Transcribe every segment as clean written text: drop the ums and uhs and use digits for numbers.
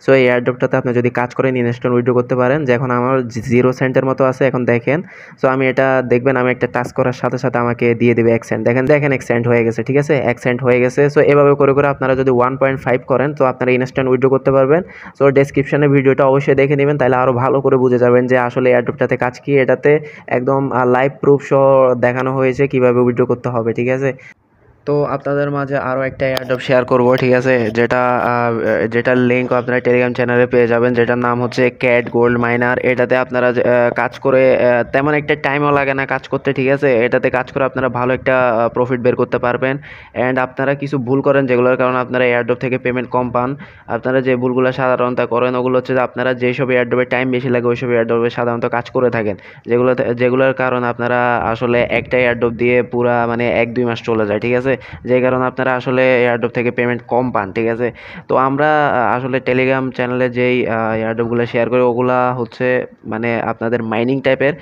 So এই এয়ারড্রপটাতে আপনি যদি কাজ করেন ইনস্ট্যান্ট উইথড্র করতে পারেন, যে এখন আমার 0 সেন্টের মতো আছে এখন দেখেন। সো আমি এটা দেখবেন আমি একটা টাচ করার সাথে সাথে আমাকে দিয়ে দেবে 1 সেন্ট। দেখেন 1 সেন্ট হয়ে গেছে, ঠিক আছে? 1 সেন্ট হয়ে গেছে। সো এভাবে করে আপনারা যদি 1.5 করেন তো আপনারা ইনস্ট্যান্ট উইথড্র করতে পারবেন। সো ডেসক্রিপশনে ভিডিওটা অবশ্যই দেখে নেবেন, তাহলে আরও ভালো করে বুঝে যাবেন যে আসলে এয়ারড্রপটাতে কাজ কি। এটাতে একদম লাইভ প্রুফ সহ দেখানো হয়েছে কীভাবে উইথড্র করতে হবে, ঠিক আছে? তো আপনাদের মাঝে আরও একটা এয়ারড্রপ শেয়ার করব, ঠিক আছে? যেটার লিঙ্ক আপনারা টেলিগ্রাম চ্যানেলে পেয়ে যাবেন, যেটার নাম হচ্ছে ক্যাট গোল্ড মাইনার। এটাতে আপনারা কাজ করে তেমন একটা টাইমও লাগে না কাজ করতে, ঠিক আছে? এটাতে কাজ করে আপনারা ভালো একটা প্রফিট বের করতে পারবেন। অ্যান্ড আপনারা কিছু ভুল করেন যেগুলোর কারণে আপনারা এয়ারড্রপ থেকে পেমেন্ট কম পান। আপনারা যে ভুলগুলো সাধারণত করেন ওগুলো হচ্ছে যে আপনারা যেসব এয়ারড্রপে টাইম বেশি লাগে ওইসব এয়ারড্রপে সাধারণত কাজ করে থাকেন, যেগুলোর কারণে আপনারা আসলে একটা এয়ারড্রপ দিয়ে পুরা মানে 1-2 মাস চলে যায়, ঠিক আছে? যে কারণে আপনারা আসলে এয়ারড্রপ থেকে পেমেন্ট কম পান, ঠিক আছে? তো আমরা আসলে টেলিগ্রাম চ্যানেলে যেই এয়ারড্রপগুলো শেয়ার করি ওগুলা হচ্ছে মানে আপনাদের মাইনিং টাইপের।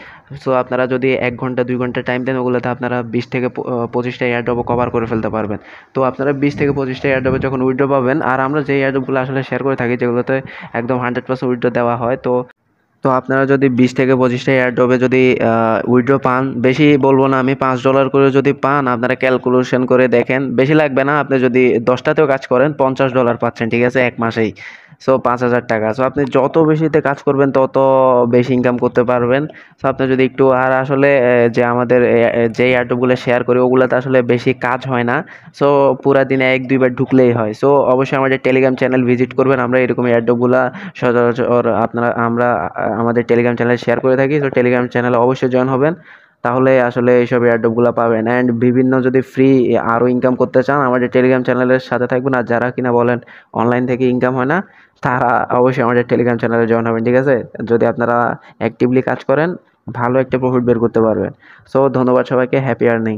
সো আপনারা যদি 1 ঘন্টা 2 ঘন্টা টাইম দেন ওগুলোতে আপনারা 20 থেকে 25টা এয়ারড্রপও কভার করে ফেলতে পারবেন। তো আপনারা 20 থেকে 25টা এয়ারড্রপে যখন উইথড্র পাবেন, আর আমরা যে এয়ারড্রপগুলো আসলে শেয়ার করে থাকি যেগুলোতে একদম 100% উইথড্র দেওয়া হয়, তো আপনারা যদি 20 থেকে 25টা এয়ারড্রপে যদি উইথড্র পান, বেশি বলবো না আমি, $5 করে যদি পান আপনারা ক্যালকুলেশন করে দেখেন, বেশি লাগবে না। আপনি যদি 10টাতেও কাজ করেন $50 পাচ্ছেন, ঠিক আছে? 1 মাসেই। সো 5,000 টাকা। সো আপনি যত বেশিতে কাজ করবেন তত বেশি ইনকাম করতে পারবেন। সো আপনি যদি একটু, আর আসলে যে আমাদের যে এয়ারড্রপগুলো শেয়ার করি ওগুলোতে আসলে বেশি কাজ হয় না। সো পুরা দিনে 1-2 বার ঢুকলেই হয়। সো অবশ্যই আমাদের টেলিগ্রাম চ্যানেল ভিজিট করবেন। আমরা এরকম এয়ারড্রপগুলা সচরাচর আমরা আমাদের টেলিগ্রাম চ্যানেলে শেয়ার করে থাকি। তো টেলিগ্রাম চ্যানেলে অবশ্যই জয়েন হবেন, তাহলে আসলে এইসব এয়ারড্রপগুলো পাবেন। অ্যান্ড বিভিন্ন যদি ফ্রি আরও ইনকাম করতে চান আমাদের টেলিগ্রাম চ্যানেলের সাথে থাকবেন। আর যারা কিনা বলেন অনলাইন থেকে ইনকাম হয় না, তারা অবশ্যই আমাদের টেলিগ্রাম চ্যানেলে জয়েন হবেন, ঠিক আছে? যদি আপনারা অ্যাক্টিভলি কাজ করেন ভালো একটা প্রফিট বের করতে পারবেন। সো ধন্যবাদ সবাইকে, হ্যাপি আর্নিং।